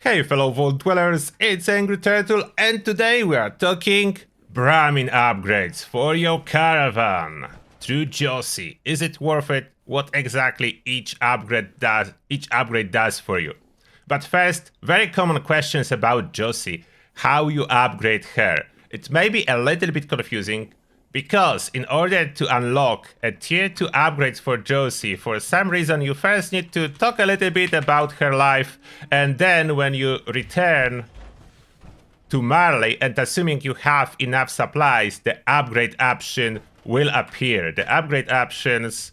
Hey fellow vault dwellers, it's Angry Turtle and today we are talking Brahmin upgrades for your caravan. Through Josie, is it worth it? What exactly each upgrade does for you. But first, very common questions about Josie, how you upgrade her. It may be a little bit confusing, because in order to unlock a tier 2 upgrades for Josie, for some reason you first need to talk a little bit about her life, and then when you return to Marley, and assuming you have enough supplies, the upgrade option will appear. The upgrade options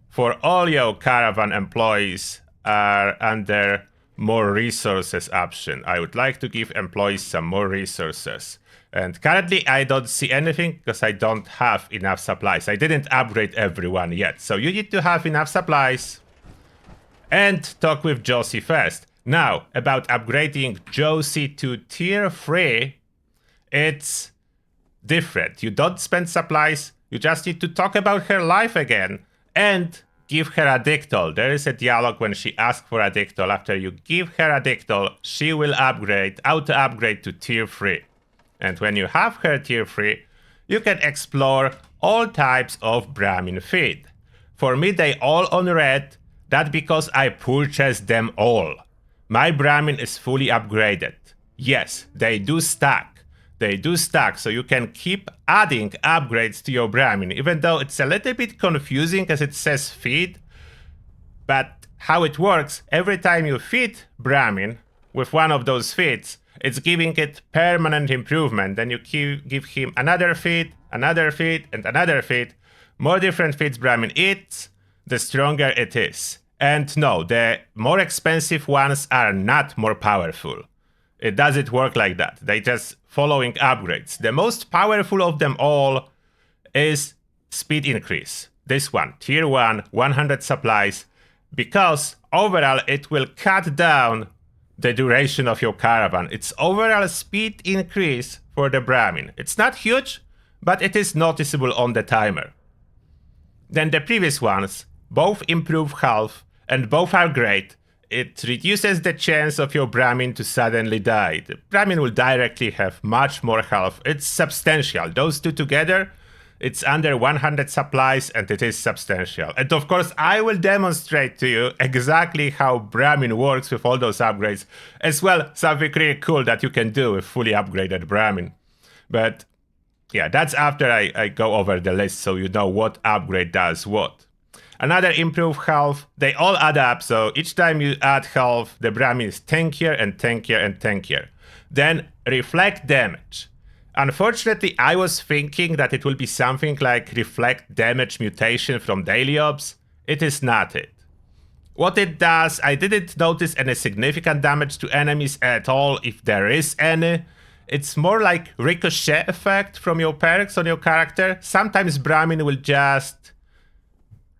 for all your caravan employees are under more resources option. I would like to give employees some more resources. And currently I don't see anything because I don't have enough supplies. I didn't upgrade everyone yet. So you need to have enough supplies. And talk with Josie first. Now, about upgrading Josie to tier 3, it's different. You don't spend supplies, you just need to talk about her life again and give her a dictol. There is a dialogue when she asks for a dictol. After you give her a dictol, she will auto-upgrade to tier 3. And when you have her tier 3, you can explore all types of Brahmin feed. For me, they all on red. That's because I purchased them all. My Brahmin is fully upgraded. Yes, they do stack. They do stack, so you can keep adding upgrades to your Brahmin, even though it's a little bit confusing as it says feed. But how it works, every time you feed Brahmin with one of those feeds, it's giving it permanent improvement. Then you give him another feed, and another feed. More different feeds Brahmin eats, the stronger it is. And no, the more expensive ones are not more powerful. It doesn't work like that. They just following upgrades. The most powerful of them all is speed increase. This one, tier 1, 100 supplies, because overall it will cut down the duration of your caravan. It's overall speed increase for the Brahmin. It's not huge, but it is noticeable on the timer. Then the previous ones, both improve health and both are great. It reduces the chance of your Brahmin to suddenly die. The Brahmin will directly have much more health. It's substantial. Those two together, it's under 100 supplies and it is substantial. And of course, I will demonstrate to you exactly how Brahmin works with all those upgrades. As well, something really cool that you can do with fully upgraded Brahmin. But yeah, that's after I go over the list so you know what upgrade does what. Another improved health, they all add up, so each time you add health, the Brahmin is tankier and tankier and tankier. Then reflect damage. Unfortunately, I was thinking that it will be something like reflect damage mutation from daily ops. It is not it. What it does, I didn't notice any significant damage to enemies at all, if there is any. It's more like ricochet effect from your perks on your character. Sometimes Brahmin will just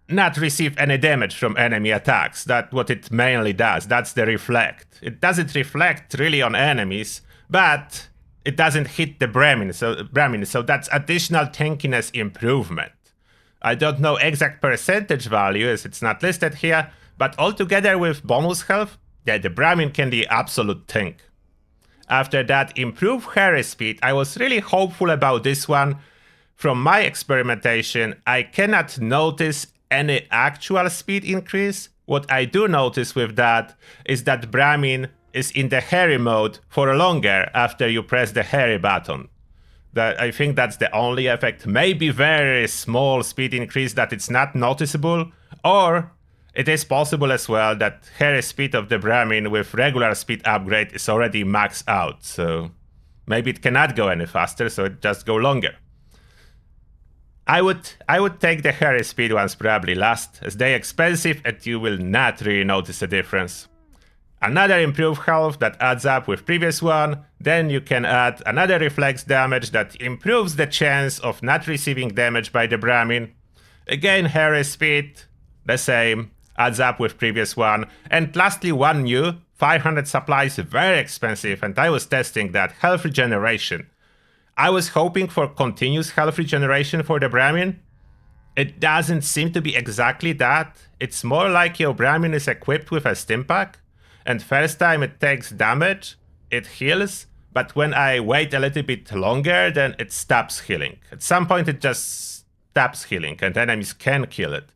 not receive any damage from enemy attacks. That's what it mainly does. That's the reflect. It doesn't reflect really on enemies, but it doesn't hit the Brahmin, so that's additional tankiness improvement. I don't know exact percentage value as it's not listed here, but altogether with bonus health, yeah, the Brahmin can be absolute tank. After that, improved harry speed. I was really hopeful about this one. From my experimentation, I cannot notice any actual speed increase. What I do notice with that is that Brahmin is in the harry mode for longer after you press the harry button. I think that's the only effect. Maybe very small speed increase that it's not noticeable, or it is possible as well that harry speed of the Brahmin with regular speed upgrade is already maxed out, so maybe it cannot go any faster, so it just go longer. I would take the harry speed ones probably last, as they're expensive and you will not really notice a difference. Another improved health that adds up with previous one, then you can add another reflex damage that improves the chance of not receiving damage by the Brahmin. Again, harry speed, the same, adds up with previous one. And lastly, one new, 500 supplies, very expensive, and I was testing that, health regeneration. I was hoping for continuous health regeneration for the Brahmin. It doesn't seem to be exactly that. It's more like your Brahmin is equipped with a stim pack. and first time it takes damage, it heals, but when I wait a little bit longer, then it stops healing. At some point it just stops healing, and enemies can kill it.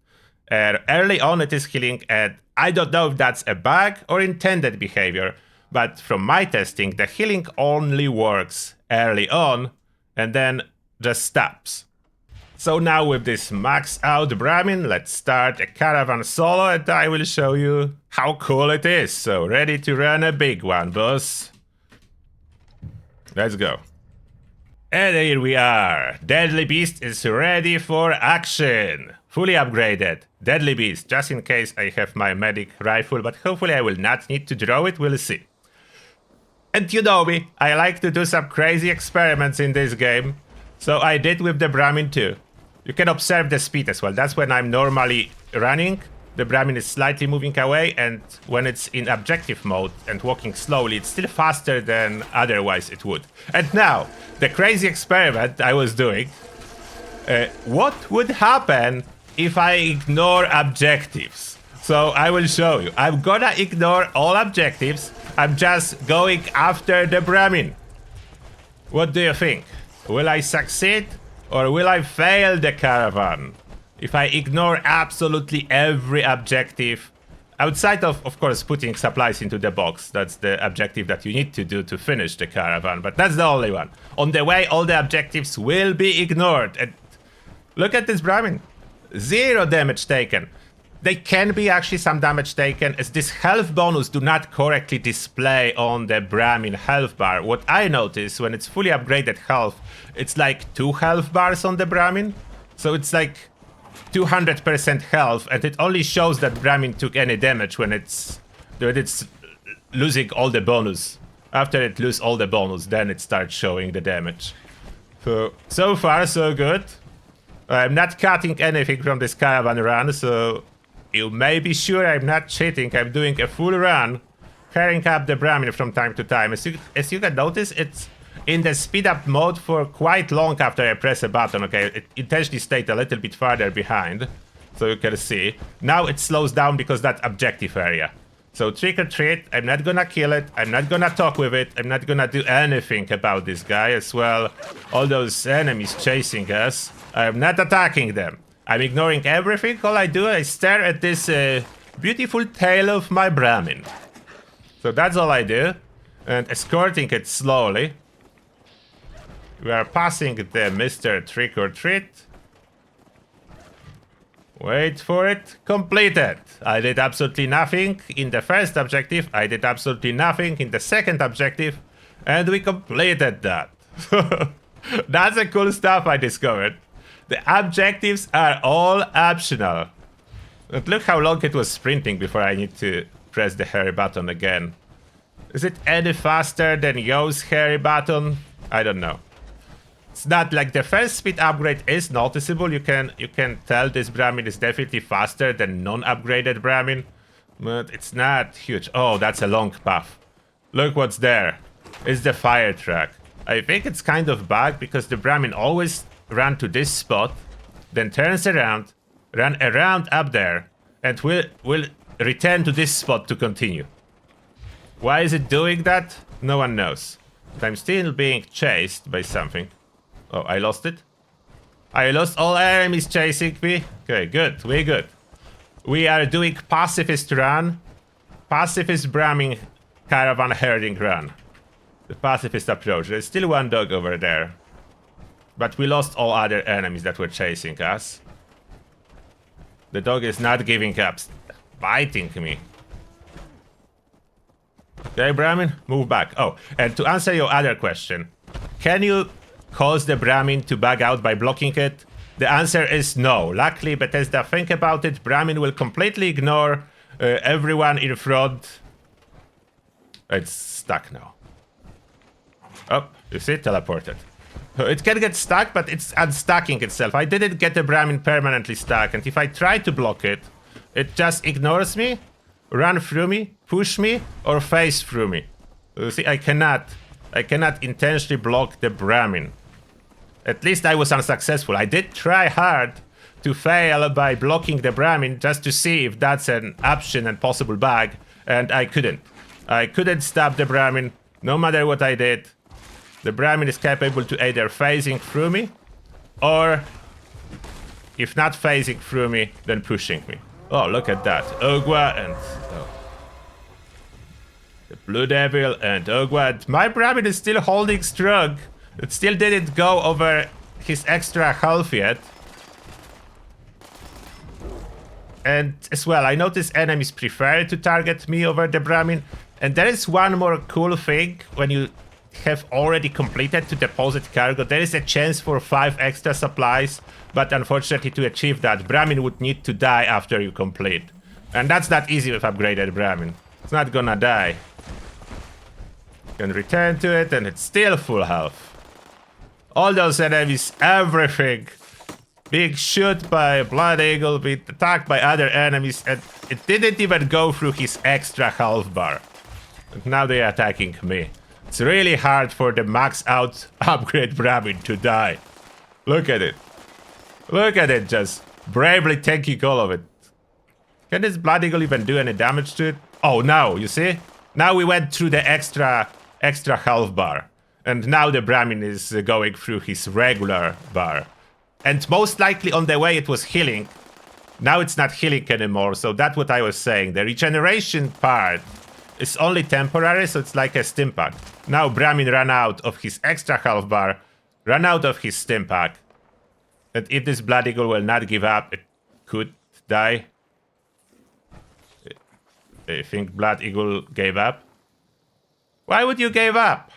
Early on it is healing, and I don't know if that's a bug or intended behavior, but from my testing, the healing only works early on, and then just stops. So now with this max out Brahmin, let's start a Caravan solo and I will show you how cool it is. So ready to run a big one, boss. Let's go. And here we are. Deadly Beast is ready for action. Fully upgraded. Deadly Beast, just in case I have my medic rifle, but hopefully I will not need to draw it, we'll see. And you know me, I like to do some crazy experiments in this game. So I did with the Brahmin too. You can observe the speed as well. That's when I'm normally running. The Brahmin is slightly moving away, and when it's in objective mode and walking slowly, it's still faster than otherwise it would. And now, the crazy experiment I was doing. What would happen if I ignore objectives? So I will show you. I'm gonna ignore all objectives. I'm just going after the Brahmin. What do you think? Will I succeed or will I fail the Caravan? If I ignore absolutely every objective, outside of course, putting supplies into the box. That's the objective that you need to do to finish the Caravan, but that's the only one. On the way, all the objectives will be ignored. And look at this Brahmin. 0 damage taken. There can be actually some damage taken, as this health bonus do not correctly display on the Brahmin health bar. What I notice when it's fully upgraded health, it's like 2 health bars on the Brahmin. So it's like 200% health, and it only shows that Brahmin took any damage when it's losing all the bonus. After it loses all the bonus, then it starts showing the damage. So far, so good. I'm not cutting anything from this Caravan run, so you may be sure I'm not cheating. I'm doing a full run, carrying up the Brahmin from time to time. As you can notice, it's in the speed up mode for quite long after I press a button. Okay, it intentionally stayed a little bit farther behind, so you can see. Now it slows down because that objective area. So trick or treat, I'm not gonna kill it, I'm not gonna talk with it, I'm not gonna do anything about this guy as well. All those enemies chasing us, I'm not attacking them. I'm ignoring everything. All I do, I stare at this beautiful tail of my Brahmin. So that's all I do, and escorting it slowly. We are passing the Mr. Trick or Treat. Wait for it. Completed. I did absolutely nothing in the first objective. I did absolutely nothing in the second objective. And we completed that. That's the cool stuff I discovered. The objectives are all optional. But look how long it was sprinting before I need to press the hurry button again. Is it any faster than Yo's hurry button? I don't know. It's not like the first speed upgrade is noticeable. You can tell this Brahmin is definitely faster than non-upgraded Brahmin, but it's not huge. Oh, that's a long path. Look what's there. It's the fire truck. I think it's kind of bugged because the Brahmin always run to this spot, then turns around, run around up there, and will return to this spot to continue. Why is it doing that? No one knows. But I'm still being chased by something. Oh, I lost it? I lost all enemies chasing me? Okay, good. We're good. We are doing Pacifist run. Pacifist Brahmin Caravan herding run. The Pacifist approach. There's still one dog over there. But we lost all other enemies that were chasing us. The dog is not giving up. Biting me. Okay, Brahmin, move back. Oh, and to answer your other question. Can you cause the Brahmin to bug out by blocking it? The answer is no. Luckily, Bethesda think about it. Brahmin will completely ignore everyone in front. It's stuck now. Oh, you see? Teleported. It can get stuck, but it's unstucking itself. I didn't get the Brahmin permanently stuck, and if I try to block it, it just ignores me, run through me, push me, or phase through me. You see, I cannot intentionally block the Brahmin. At least I was unsuccessful. I did try hard to fail by blocking the Brahmin just to see if that's an option and possible bug, and I couldn't. I couldn't stop the Brahmin, no matter what I did. The Brahmin is capable to either phasing through me, or if not phasing through me, then pushing me. Oh, look at that. Ogwa and... Oh. The Blue Devil and Ogwa. And my Brahmin is still holding strong. It still didn't go over his extra health yet. And as well, I notice enemies prefer to target me over the Brahmin. And there is one more cool thing. When you have already completed to deposit cargo, there is a chance for 5 extra supplies. But unfortunately, to achieve that, Brahmin would need to die after you complete. And that's not easy with upgraded Brahmin. It's not gonna die. You can return to it and it's still full health. All those enemies, everything. Being shot by a Blood Eagle, being attacked by other enemies, and it didn't even go through his extra health bar. And now they are attacking me. It's really hard for the max out upgrade Brahmin to die. Look at it. Look at it, just bravely taking all of it. Can this Blood Eagle even do any damage to it? Oh, no, you see? Now we went through the extra health bar. And now the Brahmin is going through his regular bar. And most likely on the way it was healing. Now it's not healing anymore, so that's what I was saying. The regeneration part is only temporary, so it's like a stim pack. Now Brahmin ran out of his extra health bar, ran out of his stim pack. And if this Blood Eagle will not give up, it could die. I think Blood Eagle gave up. Why would you give up?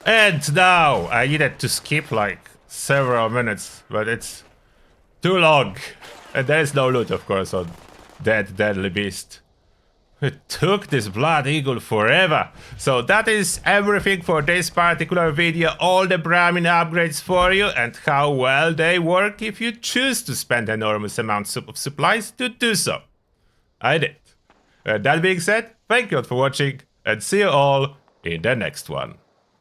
And now I needed to skip like several minutes, but it's too long. And there is no loot, of course, on that deadly beast. It took this Blood Eagle forever. So that is everything for this particular video. All the Brahmin upgrades for you and how well they work if you choose to spend enormous amounts of supplies to do so. I did. That being said, thank you all for watching and see you all in the next one.